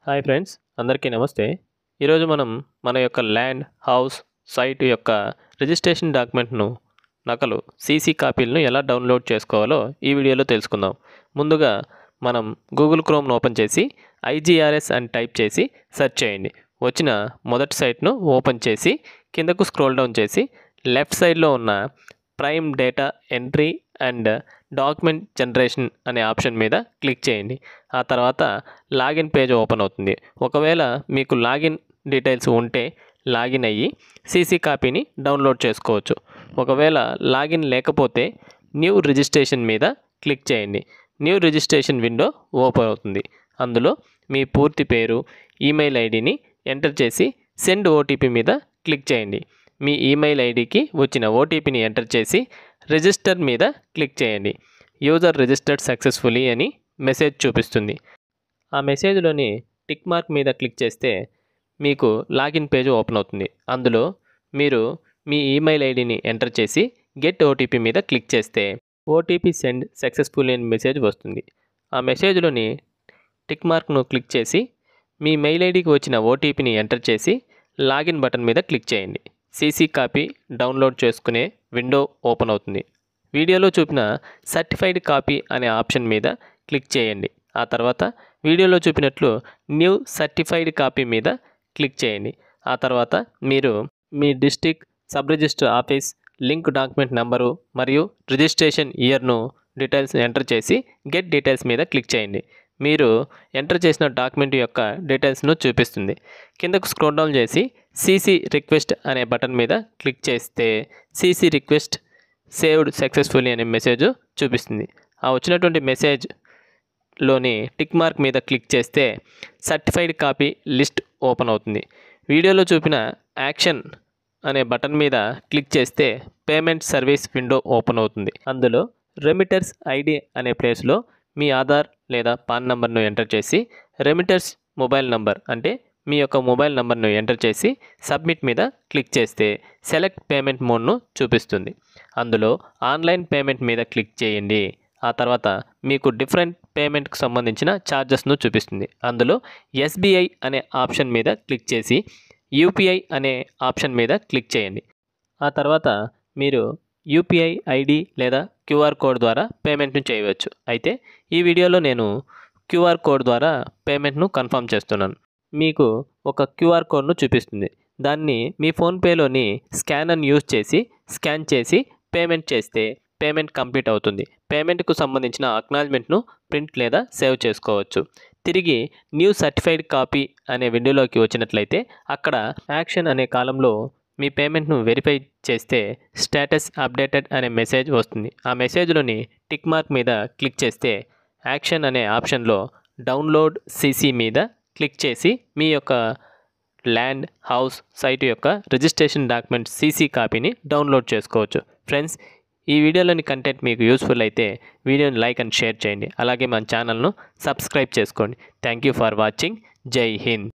Hi friends, అందరికీ నమస్తే. ఈరోజు మనం మన యొక్క ల్యాండ్, హౌస్, సైట్ యొక్క రిజిస్ట్రేషన్ డాక్యుమెంట్ను నకలు సీసీ కాపీలను ఎలా డౌన్లోడ్ చేసుకోవాలో ఈ వీడియోలో తెలుసుకుందాం. ముందుగా మనం గూగుల్ క్రోమ్ను ఓపెన్ చేసి ఐజీఆర్ఎస్ అని టైప్ చేసి సెర్చ్ చేయండి. వచ్చిన మొదటి సైట్ను ఓపెన్ చేసి కిందకు స్క్రోల్ డౌన్ చేసి లెఫ్ట్ సైడ్లో ఉన్న prime data entry and document generation అనే ఆప్షన్ మీద క్లిక్ చేయండి. ఆ తర్వాత లాగిన్ పేజ్ ఓపెన్ అవుతుంది. ఒకవేళ మీకు లాగిన్ డీటెయిల్స్ ఉంటే లాగిన్ అయ్యి సీసీ కాపీని డౌన్లోడ్ చేసుకోవచ్చు. ఒకవేళ లాగిన్ లేకపోతే న్యూ రిజిస్ట్రేషన్ మీద క్లిక్ చేయండి. న్యూ రిజిస్ట్రేషన్ విండో ఓపెన్ అవుతుంది. అందులో మీ పూర్తి పేరు, ఈమెయిల్ ఐడిని ఎంటర్ చేసి సెండ్ ఓటీపీ మీద క్లిక్ చేయండి. మీ ఈమెయిల్ ఐడికి వచ్చిన ఓటీపీని ఎంటర్ చేసి రిజిస్టర్ మీద క్లిక్ చేయండి. యూజర్ రిజిస్టర్డ్ సక్సెస్ఫుల్లీ అని మెసేజ్ చూపిస్తుంది. ఆ మెసేజ్లోని టిక్ మార్క్ మీద క్లిక్ చేస్తే మీకు లాగిన్ పేజ్ ఓపెన్ అవుతుంది. అందులో మీరు మీ ఈమెయిల్ ఐడిని ఎంటర్ చేసి గెట్ ఓటీపీ మీద క్లిక్ చేస్తే ఓటీపీ సెండ్ సక్సెస్ఫుల్లీ అని మెసేజ్ వస్తుంది. ఆ మెసేజ్లోని టిక్ మార్క్ను క్లిక్ చేసి మీ మెయిల్ ఐడికి వచ్చిన ఓటీపీని ఎంటర్ చేసి లాగిన్ బటన్ మీద క్లిక్ చేయండి. సీసీ కాపీ డౌన్లోడ్ చేసుకునే విండో ఓపెన్ అవుతుంది. వీడియోలో చూపిన సర్టిఫైడ్ కాపీ అనే ఆప్షన్ మీద క్లిక్ చేయండి. ఆ తర్వాత వీడియోలో చూపినట్లు న్యూ సర్టిఫైడ్ కాపీ మీద క్లిక్ చేయండి. ఆ తర్వాత మీరు మీ district sub register office link document number మరియు రిజిస్ట్రేషన్ ఇయర్ను డీటెయిల్స్ ఎంటర్ చేసి గెట్ డీటెయిల్స్ మీద క్లిక్ చేయండి. మీరు ఎంటర్ చేసిన డాక్యుమెంట్ యొక్క డీటెయిల్స్ను చూపిస్తుంది. కిందకు స్క్రోల్ డౌన్ చేసి సీసీ రిక్వెస్ట్ అనే బటన్ మీద క్లిక్ చేస్తే సీసీ రిక్వెస్ట్ సేవ్డ్ సక్సెస్ఫుల్లీ అనే మెసేజ్ చూపిస్తుంది. ఆ వచ్చినటువంటి మెసేజ్లోని టిక్ మార్క్ మీద క్లిక్ చేస్తే సర్టిఫైడ్ కాపీ లిస్ట్ ఓపెన్ అవుతుంది. వీడియోలో చూపిన యాక్షన్ అనే బటన్ మీద క్లిక్ చేస్తే పేమెంట్ సర్వీస్ విండో ఓపెన్ అవుతుంది. అందులో రెమిటర్స్ ఐడి అనే ప్లేస్లో మీ ఆధార్ లేదా పాన్ నంబర్ను ఎంటర్ చేసి రెమిటర్స్ మొబైల్ నంబర్ అంటే మీ యొక్క మొబైల్ నంబర్ను ఎంటర్ చేసి సబ్మిట్ మీద క్లిక్ చేస్తే సెలెక్ట్ పేమెంట్ మోడ్ను చూపిస్తుంది. అందులో ఆన్లైన్ పేమెంట్ మీద క్లిక్ చేయండి. ఆ తర్వాత మీకు డిఫరెంట్ పేమెంట్కి సంబంధించిన ఛార్జెస్ను చూపిస్తుంది. అందులో ఎస్బీఐ అనే ఆప్షన్ మీద క్లిక్ చేసి యూపీఐ అనే ఆప్షన్ మీద క్లిక్ చేయండి. ఆ తర్వాత మీరు యూపీఐ ఐడి లేదా క్యూఆర్ కోడ్ ద్వారా పేమెంట్ను చేయవచ్చు. అయితే ఈ వీడియోలో నేను క్యూఆర్ కోడ్ ద్వారా పేమెంట్ను కన్ఫర్మ్ చేస్తున్నాను. మీకు ఒక క్యూఆర్ కోడ్ను చూపిస్తుంది. దాన్ని మీ ఫోన్పేలోని స్కానర్ని యూజ్ చేసి స్కాన్ చేసి పేమెంట్ చేస్తే పేమెంట్ కంప్లీట్ అవుతుంది. పేమెంట్కు సంబంధించిన అక్నాలజ్మెంట్ను ప్రింట్ లేదా సేవ్ చేసుకోవచ్చు. తిరిగి న్యూ సర్టిఫైడ్ కాపీ అనే విండోలోకి వచ్చినట్లయితే అక్కడ యాక్షన్ అనే కాలంలో మీ పేమెంట్ను వెరిఫై చేస్తే స్టేటస్ అప్డేటెడ్ అనే మెసేజ్ వస్తుంది. ఆ మెసేజ్లోని టిక్ మార్క్ మీద క్లిక్ చేస్తే యాక్షన్ అనే ఆప్షన్లో డౌన్లోడ్ సీసీ మీద క్లిక్ చేసి మీ యొక్క ల్యాండ్, హౌస్, సైట్ యొక్క రిజిస్ట్రేషన్ డాక్యుమెంట్ సీసీ కాపీని డౌన్లోడ్ చేసుకోవచ్చు. ఫ్రెండ్స్, ఈ వీడియోలోని కంటెంట్ మీకు యూస్ఫుల్ అయితే వీడియోని లైక్ అండ్ షేర్ చేయండి. అలాగే మన ఛానల్ను సబ్స్క్రైబ్ చేసుకోండి. Thank you for watching. జై హింద్.